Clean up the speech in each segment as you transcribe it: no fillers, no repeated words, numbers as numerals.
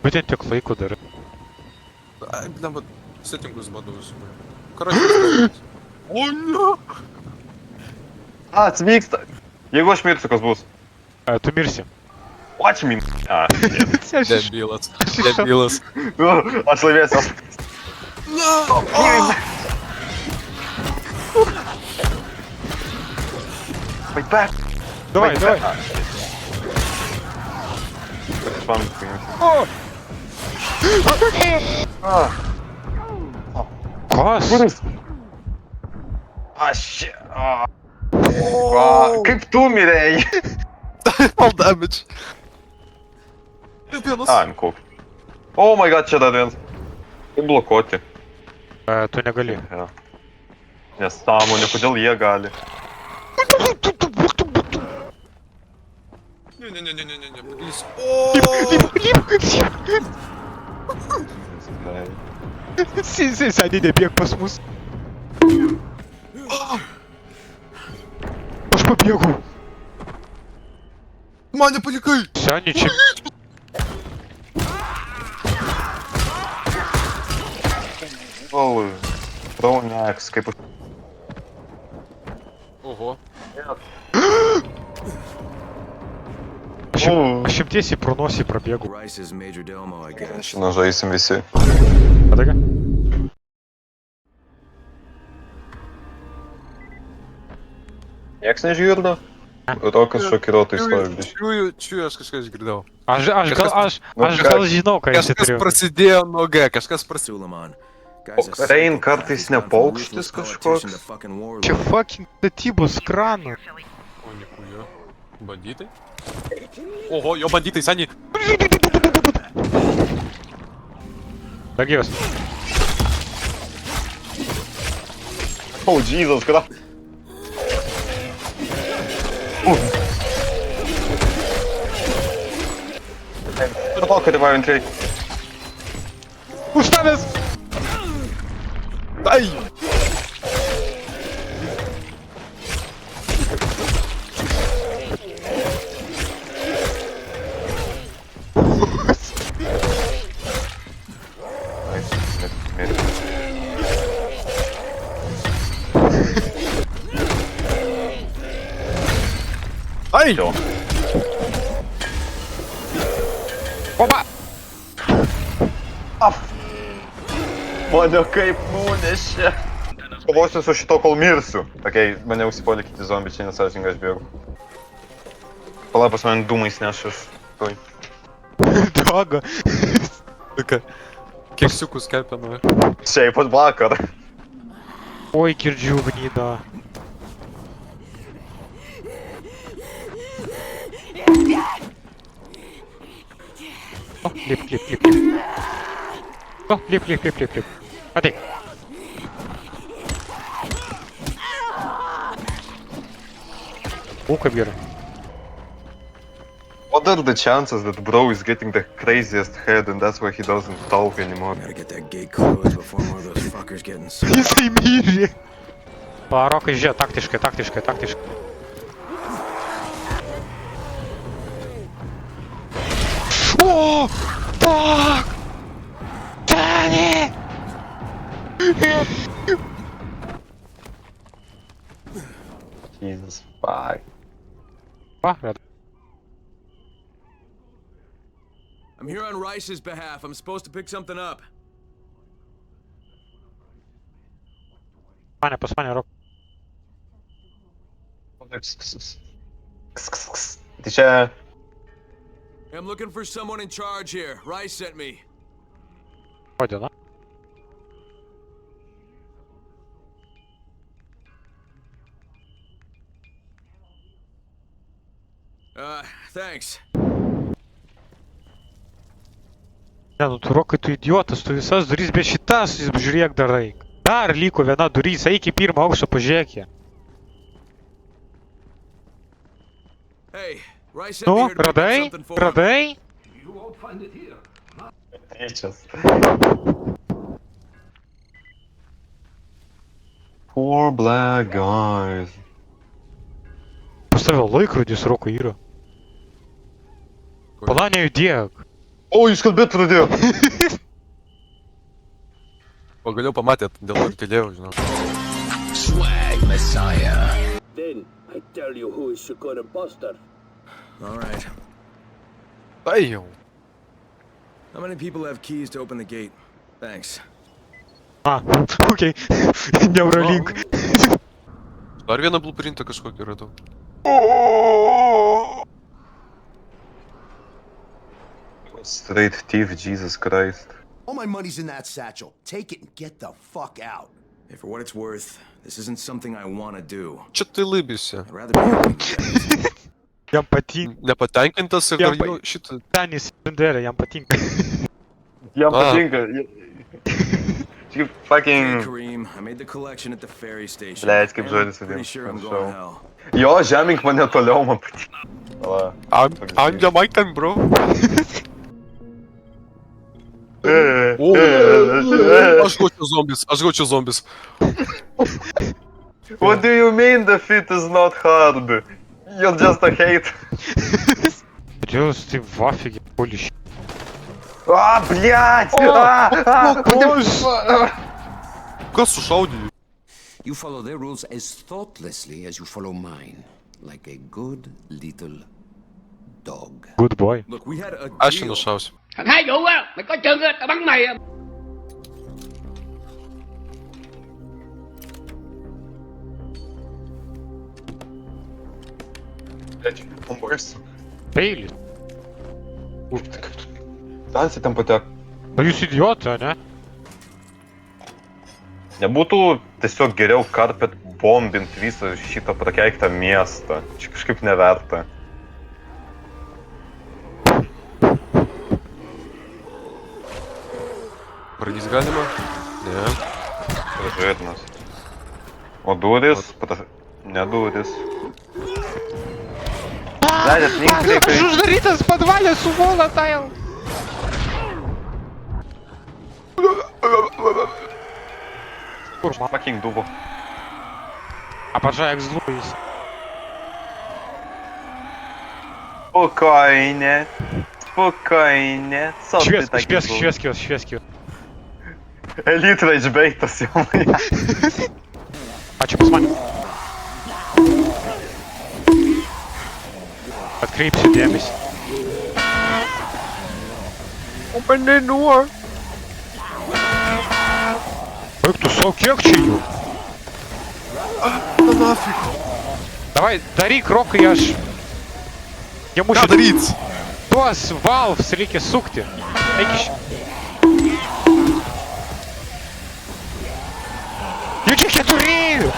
Будь tiek laiko dar. Ai, blemba, settingus bandau visų. Karočiui. O, ne! Atsvyksta. Jeigu aš mirsiu, kas bus? Tu mirsi. Watch me. Debilas. Debilas. Aš laimėsiu. Wait back. Давай, давай. Швам Kas? Aš. Kaip tu mirėjai? All damage. Vienas. I'm cooked. Oh my god, čia dar vienas. Kaip blokuoti? Tu negali. Ja. Nesąmonė, kodėl jie gali? Ne. Jis. Seniai nebėg pas mus. Aš pabėgau. Mane palikai. Seniai čia. Oh, Braunex, kaip... Oho. Aš jam tiesiai pro nosį prabėgau. Rice's major domo, I guess. Šiandien žaisim visi. Padaga? Nieks nežirdo? Rokas šokiruotų istoriją. Čiūju, aš kažką išgirdau. Aš gal žinau, ką jis Kažkas turėjo. prasidėjo nuo G, kažkas prasidėjo. Suleiman. Rain kartais ne paukštis kažkoks. Čia fucking statybos kranas. O, nikujo. Bandytai? Oho, jo bandytai, seniai. Dagyvas. Oh, Jesus, kada? Ir to, kad įvavint reikia. Už tavęs! Ai! Ai! Jo. Opa! Mane kaip nunešė. Kovosiu su šito, kol mirsiu. Okei, mane užsipuolė kiti zombiai, čia nesąžiningai aš bėgu. Pala pas mane dūmais neša aš. Tuoj. Doga. Ką? Keksiukus kepinu. Šiaip pat vakar. Oi, girdžiu gnydą. O, lip. O, lip. Ateik. O, kaip gerai. What are the chances that bro is getting the craziest head and that's why he doesn't talk anymore? Gotta get that gate closed before more of those fuckers get inside. Jisai mirė. Parokai, žiūrė, taktiškai. O, fuck! Danny! Jesus, fuck. Va, veda. I'm here on Rice's behalf. I'm supposed to pick something up. Pas mane, Rok. Tai čia... I'm looking for someone in charge here. Rice sent me. Kodėl, na? Thanks. Ne, nu tu Rokai, tu idiotas, tu visas durys, bet šitas, žiūrėk darai. Dar liko viena durys, eik į pirmą aukštą, pažiūrėk ją. Hey, Rice sent Nu, me here to pick up radai? something for him. Radai? Trečias. Poor black guys. Pas tave laikrodis, Rokai, yra. Pala, nejudėk. O, jūs kalbėt pradėjo. Pagaliau pamatėt, dėl to ir tylėjau, žinau. Swag Messiah. Then I tell you who is Shukor imposter. All right. Tai jau. How many people have keys to open the gate? Thanks. A, okei. Neuralink. Dar vieną blueprintą kažkokį radau. Straight thief, Jesus Christ. All my money's in that satchel. Take it and get the fuck out. Hey, for what it's worth, this isn't something I want to do. Čia tai lybėsi. I'd rather be helping you guys. Jam patinka. Nepatenkintas ir dar Jam jau šitą. Tenis Benderė, jam patinka. Jam Ah. patinka. You Hey, fucking... Kareem, I made the collection at the ferry station. Blядь, kaip and žodis I'm vadinasi, pretty sure I'm prašau. going to hell. Jo, žemink mane toliau, man patinka. Va. I'm Jamaican, bro. O, aš gaučiau zombis. What do you mean the fit is not hard? You're just a hate. Kodėl jūs taip vafigi, holy shit. А, блядь! Kas sušaudė? You follow their rules as thoughtlessly as you follow mine, like a good little dog. Good boy. Look, we had a Aš jį deal. nušausiu. Thằng hai vụ á, mày có chân á, tao bắn mày á. Блядь, он боится. Peilį. Ух ты, как... Танцы там patek. Na jūs idiotai, ne? Nebūtų tiesiog geriau karpet bombint visą šitą prakeiktą miestą. Čia kažkaip neverta. Pradys galima? Ne. Pražiūrėtinas. O duris? Ne duris. Блядь, atmink greitai. Uždarytas padvalė su volatile. Kur man? Fucking duvo. Обожаю злость. Spokojnie. Spokojnie. Co ty taki był? Švieskijos. Elite Rage baitas jau mane. Ačiū pas mane. Atkreipsiu dėmesį. Open the door. Baik tu sau, kiek čia jų? Na nafig. Davai, daryk rokai, aš... Jie Ką mušė... daryt? Tuos valves reikia sukti. Eik iš... Jų čia keturi!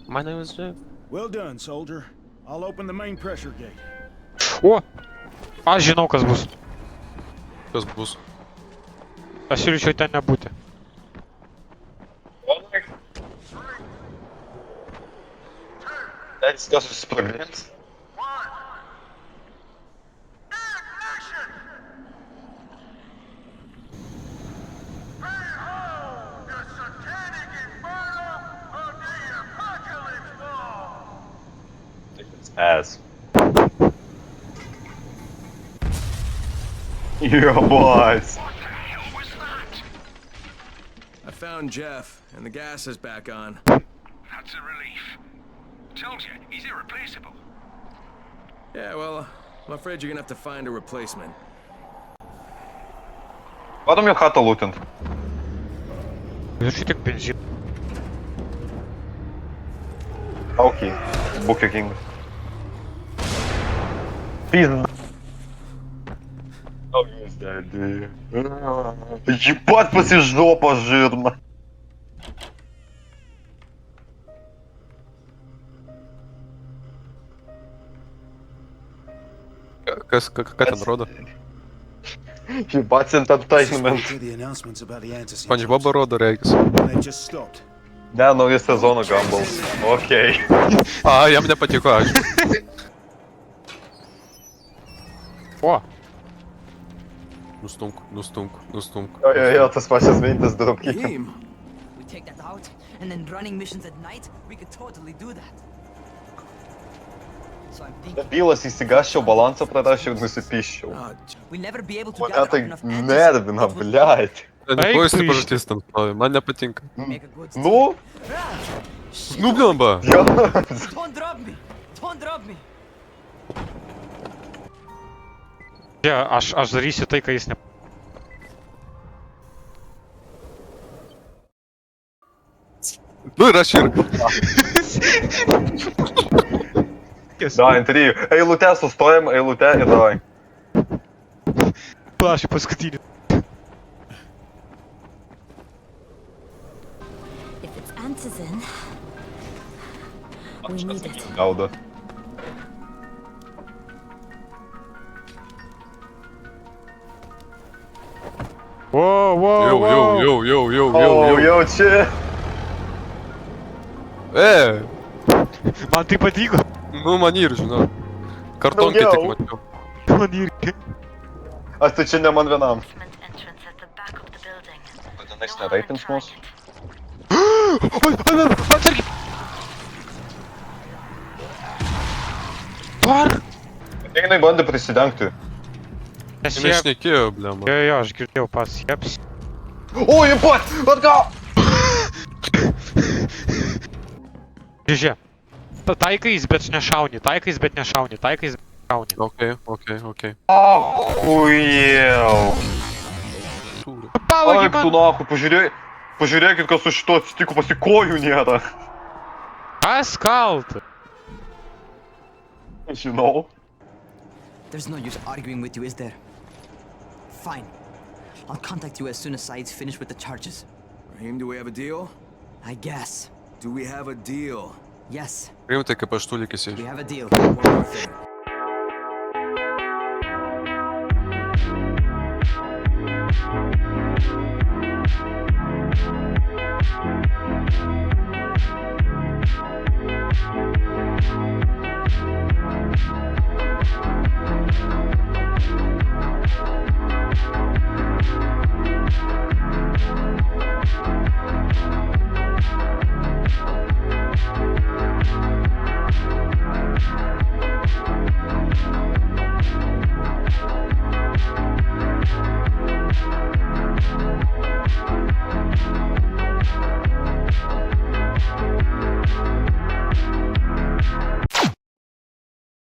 My name is Jeff. Well done, soldier. I'll open the main pressure gate. O! Aš žinau, kas bus. Kas bus? Aš siūlyčiau ten nebūti. Блядь, сейчас susprogdins. Ass. Yeah, boys. I found Jeff, and the gas is back on. That's a relief. Told you, he's irreplaceable. Yeah, well, I'm afraid you're gonna have to find a replacement. Padom jo chatą lootint. Viršai tik benziną. Окей. Букер Кинг. Пизда. Ебать, после жопа жирно. Какая там рода? Ебать, entertainment. To the announcements about the anti-Semites. Спанч Боба рода, Рейкс. And they just stopped. Да, новый сезон Гамблс. Окей. А, я мене потеку, аж. O! Nustunk. Jo, tas pačias mintis draugį. Kareem, We take that out, and then running missions at night, we could totally do that. Біlas įsigąsčiau, balansą prarasčiau ir nusipyščiau. Ah, Mane tai nervina, bliait. Не Ей, поїзд ти ж. сепаратист там ставив, мене не патінка. Nu, Ну, бляба! jo. Я аж зарісся той, каїсь не... Ну, рашір. Да, інтерв'ю. Eilute sustojam, eilute і давай. Плаші поскотіли. If it's antizin, we need it. Gaudo. Воу, воу, Йоу, воу. йоу, йоу, йоу, О, йоу, йоу. jau čia. Man tai patiko. Ну, манір, žinau. Kartonkai tik Daugiau. mačiau. Man irgi. Aš tai čia ne man vienam. Entrance at the back of the building. Tenais neraipins mus. Oi, atsargiai. Par. Jinai bandė prisidengti. Nes Jis jie... šnekėjo, bliamba. Jo, aš girdėjau pas jeps. O, jebać! Atgal! Žiūrė. Taikais, bet nešauni, taikais, bet nešauni, taikais, bet nešauni. Okei, okei, okei. Ojau. Pavagi Ai, tu nahu, pažiūrėkit, kas su šito atsitiko, pasikojų nėra. Kas kaltas? Žinau. There's no use arguing with you, is there? Fine. I'll contact you as soon as Saeed's finished with the charges. Raheem, do we have a deal? I guess. Do we have a deal? Yes, Rimtai, kaip aš tulikis iš. we have a deal. One more thing.